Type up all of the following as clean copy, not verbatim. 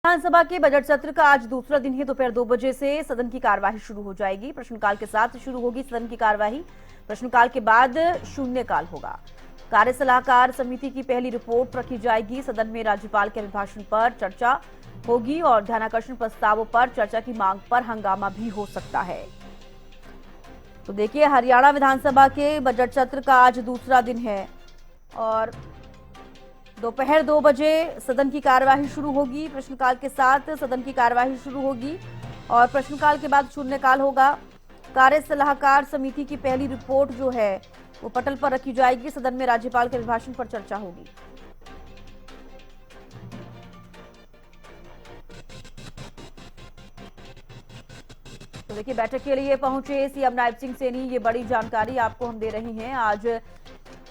विधानसभा के बजट सत्र का आज दूसरा दिन है। दोपहर 2 बजे से सदन की कार्यवाही शुरू हो जाएगी। प्रश्नकाल के साथ शुरू होगी सदन की कार्यवाही। प्रश्नकाल के बाद शून्यकाल होगा। कार्य सलाहकार समिति की पहली रिपोर्ट रखी जाएगी। सदन में राज्यपाल के अभिभाषण पर चर्चा होगी और ध्यानाकर्षण प्रस्तावों पर चर्चा की मांग पर हंगामा भी हो सकता है। तो देखिए, हरियाणा विधानसभा के बजट सत्र का आज दूसरा दिन है और दोपहर 2 बजे सदन की कार्यवाही शुरू होगी। प्रश्नकाल के साथ सदन की कार्यवाही शुरू होगी और प्रश्नकाल के बाद शून्यकाल होगा। कार्य सलाहकार समिति की पहली रिपोर्ट जो है वो पटल पर रखी जाएगी। सदन में राज्यपाल के अभिभाषण पर चर्चा होगी। तो देखिए, बैठक के लिए पहुंचे सीएम नायब सिंह सैनी, ये बड़ी जानकारी आपको हम दे रहे हैं। आज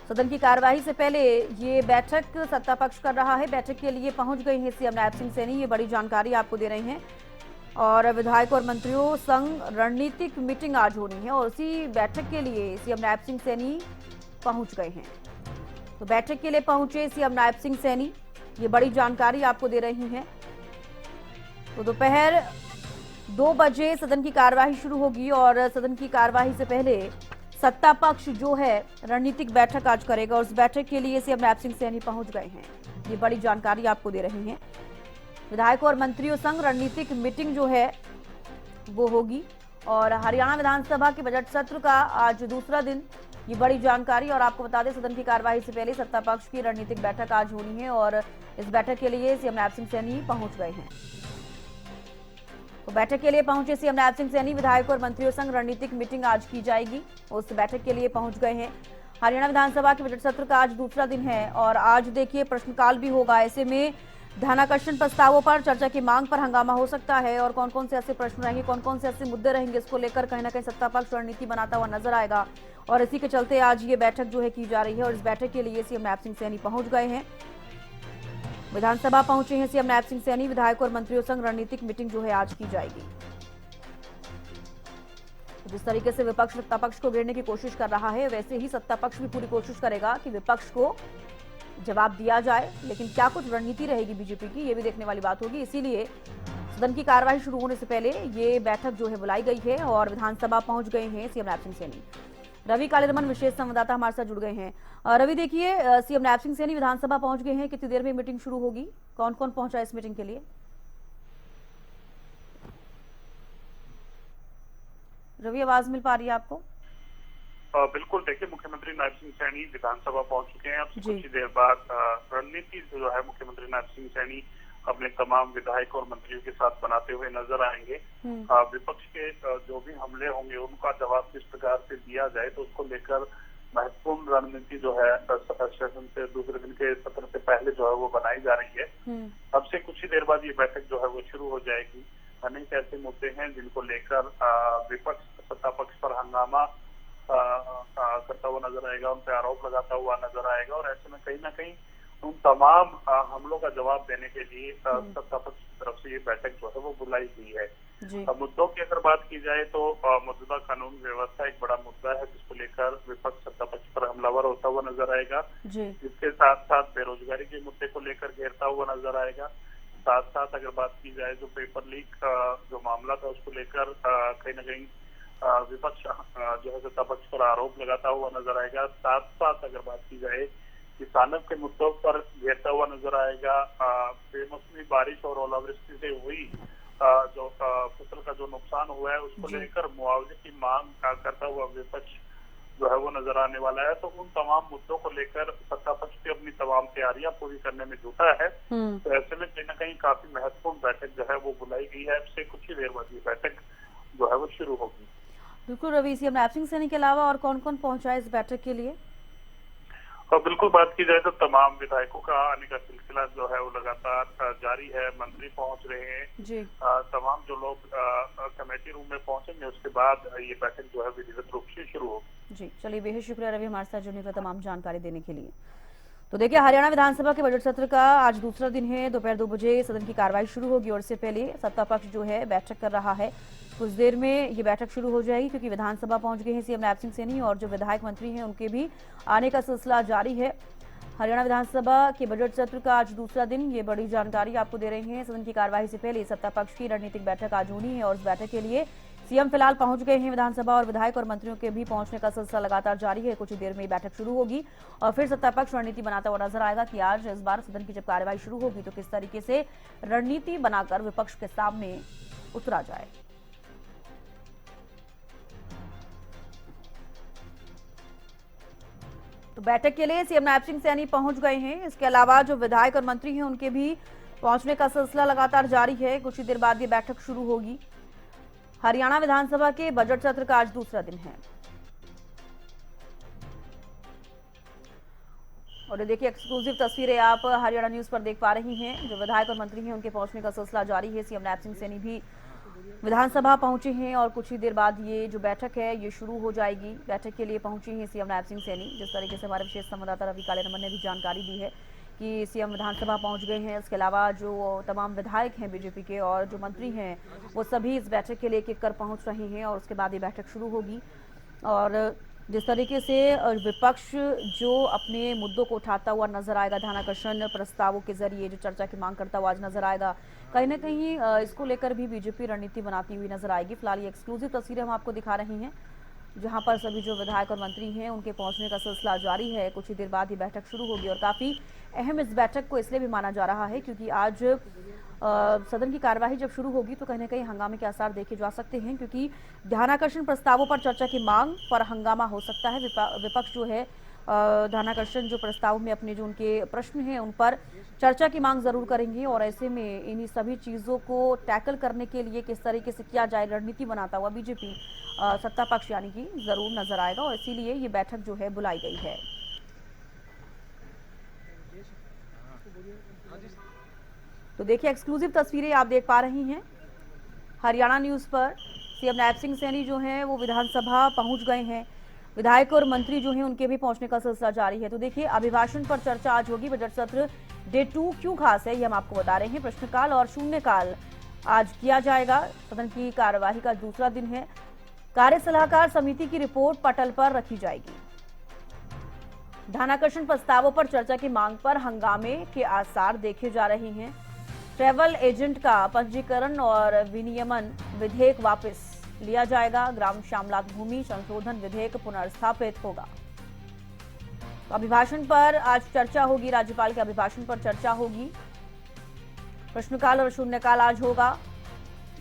सदन की कार्यवाही से पहले ये बैठक सत्ता पक्ष कर रहा है। बैठक के लिए पहुंच गए हैं सीएम नायब सिंह सैनी, ये बड़ी जानकारी आपको दे रहे हैं। और विधायक और मंत्रियों संग रणनीतिक मीटिंग आज होनी है और उसी बैठक के लिए सीएम नायब सिंह सैनी पहुंच गए हैं। तो बैठक के लिए पहुंचे सीएम नायब सिंह सैनी, ये बड़ी जानकारी आपको दे रही हैं। तो दोपहर 2 बजे सदन की कार्यवाही शुरू होगी और सदन की कार्यवाही से पहले सत्ता पक्ष जो है रणनीतिक बैठक आज करेगा और उस बैठक के लिए सीएम नायब सिंह सैनी पहुंच गए हैं। ये बड़ी जानकारी आपको दे रहे हैं। विधायकों और मंत्रियों संग रणनीतिक मीटिंग जो है वो होगी और हरियाणा विधानसभा के बजट सत्र का आज दूसरा दिन, ये बड़ी जानकारी। और आपको बता दें, सदन की कार्यवाही से पहले सत्ता पक्ष की रणनीतिक बैठक आज होनी है और इस बैठक के लिए सीएम नायब सिंह सैनी पहुंच गए हैं। तो बैठक के लिए पहुंचे सीएम नायब सिंह सैनी, विधायकों और मंत्रियों संग रणनीतिक मीटिंग आज की जाएगी, उस बैठक के लिए पहुंच गए हैं। हरियाणा विधानसभा के बजट सत्र का आज दूसरा दिन है और आज देखिए प्रश्नकाल भी होगा। ऐसे में ध्यानाकर्षण प्रस्तावों पर चर्चा की मांग पर हंगामा हो सकता है और कौन कौन से ऐसे प्रश्न रहेंगे, कौन कौन से ऐसे मुद्दे रहेंगे, इसको लेकर कहीं ना कहीं सत्ता पक्ष रणनीति बनाता हुआ नजर आएगा। और इसी के चलते आज ये बैठक जो है की जा रही है और इस बैठक के लिए सीएम नायब सिंह सैनी पहुंच गए हैं। विधानसभा पहुंचे हैं सीएम नायब सिंह सैनी, विधायकों और मंत्रियों संग रणनीतिक मीटिंग जो है आज की जाएगी। जिस तरीके से विपक्ष सत्ता पक्ष को घेरने की कोशिश कर रहा है, वैसे ही सत्ता पक्ष भी पूरी कोशिश करेगा कि विपक्ष को जवाब दिया जाए। लेकिन क्या कुछ रणनीति रहेगी बीजेपी की, ये भी देखने वाली बात होगी। इसीलिए सदन की कार्यवाही शुरू होने से पहले ये बैठक जो है बुलाई गई है और विधानसभा पहुंच गए हैं सीएम नायब सिंह सैनी। रवि कालेरमन विशेष संवाददाता हमारे साथ जुड़ गए हैं। रवि, देखिए, सीएम नायब सिंह सैनी विधानसभा पहुंच गए हैं, कितनी देर में मीटिंग शुरू होगी, कौन कौन पहुंचा इस मीटिंग के लिए? रवि, आवाज मिल पा रही है आपको? बिल्कुल, देखिए, मुख्यमंत्री नायब सिंह सैनी विधानसभा पहुंच चुके हैं। अब से कुछ ही देर बाद रणनीति जो है मुख्यमंत्री नायब सिंह सैनी अपने तमाम विधायकों और मंत्रियों के साथ बनाते हुए नजर आएंगे। विपक्ष के जो भी हमले होंगे उनका जवाब किस प्रकार से दिया जाए, तो उसको लेकर महत्वपूर्ण रणनीति जो है सेशन से दूसरे दिन के सत्र से पहले जो है वो बनाई जा रही है। अब से कुछ ही देर बाद ये बैठक जो है वो शुरू हो जाएगी। अनेक ऐसे मुद्दे हैं जिनको लेकर विपक्ष सत्ता पक्ष पर हंगामा करता हुआ नजर आएगा, उन पर आरोप लगाता हुआ नजर आएगा और ऐसे में कहीं ना कहीं उन तमाम हमलों का जवाब देने के लिए सत्ता पक्ष की तरफ से ये बैठक जो है वो बुलाई गई है। मुद्दों की अगर बात की जाए तो मौजूदा कानून व्यवस्था एक बड़ा मुद्दा है जिसको लेकर विपक्ष सत्ता पक्ष पर हमलावर होता हुआ नजर आएगा। जिसके साथ साथ बेरोजगारी के मुद्दे को लेकर घेरता हुआ नजर आएगा। साथ साथ अगर बात की जाए जो पेपर लीक जो मामला था उसको लेकर कहीं ना कहीं विपक्ष जो है सत्ता पक्ष पर आरोप लगाता हुआ नजर आएगा। साथ साथ अगर बात की जाए किसानों के मुद्दों पर घेरता हुआ नजर आएगा। बेमौसमी बारिश और ओलावृष्टि से हुई जो फसल का जो नुकसान हुआ है उसको लेकर मुआवजे की मांग करता हुआ विपक्ष जो है वो नजर आने वाला है। तो उन तमाम मुद्दों को लेकर सत्ता पक्ष भी अपनी तमाम तैयारियां पूरी करने में जुटा है। तो ऐसे में कहीं ना कहीं काफी महत्वपूर्ण बैठक जो है वो बुलाई गई है। अब से कुछ ही देर बाद ये बैठक जो है वो शुरू होगी। बिल्कुल रवि, सीएम नायब सिंह सैनी के अलावा और कौन कौन पहुंचा है इस बैठक के लिए? और बिल्कुल बात की जाए तो तमाम विधायकों का आने का सिलसिला जो है वो लगातार जारी है। मंत्री पहुंच रहे हैं जी। तमाम जो लोग कमेटी रूम में पहुंचेंगे उसके बाद ये बैठक जो है विधिवत रूप से शुरू होगी। जी, चलिए, बेहद शुक्रिया रवि हमारे साथ जुड़ने का, तमाम जानकारी देने के लिए। तो देखिए, हरियाणा विधानसभा के बजट सत्र का आज दूसरा दिन है। दोपहर 2 बजे सदन की कार्यवाही शुरू होगी और इससे पहले सत्ता पक्ष जो है बैठक कर रहा है। कुछ देर में ये बैठक शुरू हो जाएगी क्योंकि विधानसभा पहुंच गए हैं सीएम नायब सिंह सैनी और जो विधायक मंत्री हैं उनके भी आने का सिलसिला जारी है। हरियाणा विधानसभा के बजट सत्र का आज दूसरा दिन, ये बड़ी जानकारी आपको दे रहे हैं। सदन की कार्यवाही से पहले सत्ता पक्ष की रणनीतिक बैठक आज होनी है और इस बैठक के लिए सीएम फिलहाल पहुंच गए हैं। विधानसभा और विधायक और मंत्रियों के भी पहुंचने का सिलसिला लगातार जारी है। कुछ ही देर में ये बैठक शुरू होगी और फिर सत्ता पक्ष रणनीति बनाता हुआ नजर आएगा कि आज इस बार सदन की जब कार्यवाही शुरू होगी तो किस तरीके से रणनीति बनाकर विपक्ष के सामने उतरा जाए। तो बैठक के लिए सीएम नायब सिंह सैनी पहुंच गए हैं। इसके अलावा जो विधायक और मंत्री हैं उनके भी पहुंचने का सिलसिला लगातार जारी है। कुछ ही देर बाद ये बैठक शुरू होगी। हरियाणा विधानसभा के बजट सत्र का आज दूसरा दिन है और ये देखिए एक्सक्लूसिव तस्वीरें आप हरियाणा न्यूज पर देख पा रही हैं। जो विधायक और मंत्री हैं उनके पहुंचने का सिलसिला जारी है। सीएम नायब सिंह सैनी भी विधानसभा पहुंचे हैं और कुछ ही देर बाद ये जो बैठक है ये शुरू हो जाएगी। बैठक के लिए पहुंचे हैं सीएम नायब सिंह सैनी। जिस तरीके से हमारे विशेष संवाददाता रवि काले रमन ने भी जानकारी दी है कि सीएम विधानसभा पहुंच गए हैं। इसके अलावा जो तमाम विधायक हैं बीजेपी के और जो मंत्री हैं वो सभी इस बैठक के लिए एक एक कर पहुंच रहे हैं और उसके बाद ये बैठक शुरू होगी। और जिस तरीके से विपक्ष जो अपने मुद्दों को उठाता हुआ नजर आएगा, ध्यानाकर्षण प्रस्तावों के जरिए जो चर्चा की मांग करता हुआ आज नजर आएगा, कहीं ना कहीं इसको लेकर भी बीजेपी रणनीति बनाती हुई नजर आएगी। फिलहाल ये एक्सक्लूसिव तस्वीरें हम आपको दिखा रहे हैं जहां पर सभी जो विधायक और मंत्री हैं उनके पहुंचने का सिलसिला जारी है। कुछ ही देर बाद ये बैठक शुरू होगी और काफी अहम इस बैठक को इसलिए भी माना जा रहा है क्योंकि आज सदन की कार्यवाही जब शुरू होगी तो कहीं ना कहीं हंगामे के आसार देखे जा सकते हैं क्योंकि ध्यानाकर्षण प्रस्तावों पर चर्चा की मांग पर हंगामा हो सकता है। विपक्ष जो है ध्यानाकर्षण जो प्रस्ताव में अपने जो उनके प्रश्न हैं उन पर चर्चा की मांग जरूर करेंगे और ऐसे में इन्हीं सभी चीजों को टैकल करने के लिए किस तरीके से किया जाए रणनीति बनाता हुआ बीजेपी सत्ता पक्ष यानी कि जरूर नजर आएगा और इसीलिए ये बैठक जो है बुलाई गई है। तो देखिए एक्सक्लूसिव तस्वीरें आप देख पा रही हैं हरियाणा न्यूज पर। सीएम नायब सिंह सैनी जो हैं वो विधानसभा पहुंच गए हैं। विधायक और मंत्री जो हैं उनके भी पहुंचने का सिलसिला जारी है। तो देखिए अभिभाषण पर चर्चा आज होगी। बजट सत्र डे 2 क्यों खास है ये हम आपको बता रहे हैं। प्रश्नकाल और शून्यकाल आज किया जाएगा। सदन की कार्यवाही का दूसरा दिन है। कार्य सलाहकार समिति की रिपोर्ट पटल पर रखी जाएगी। ध्यानाकर्षण प्रस्तावों पर चर्चा की मांग पर हंगामे के आसार देखे जा रहे हैं। ट्रैवल एजेंट का पंजीकरण और विनियमन विधेयक वापस लिया जाएगा। ग्राम श्यामलात भूमि संशोधन विधेयक पुनर्स्थापित होगा। अभिभाषण पर आज चर्चा होगी। राज्यपाल के अभिभाषण पर चर्चा होगी। प्रश्नकाल और शून्यकाल आज होगा।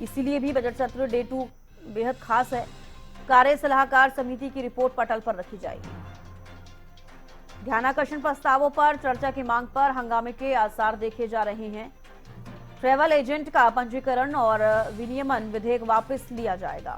इसीलिए भी बजट सत्र डे 2 बेहद खास है। कार्य सलाहकार समिति की रिपोर्ट पटल पर रखी जाएगी। ध्यानाकर्षण प्रस्तावों पर चर्चा की मांग पर हंगामे के आसार देखे जा रहे हैं। ट्रैवल एजेंट का पंजीकरण और विनियमन विधेयक वापस लिया जाएगा।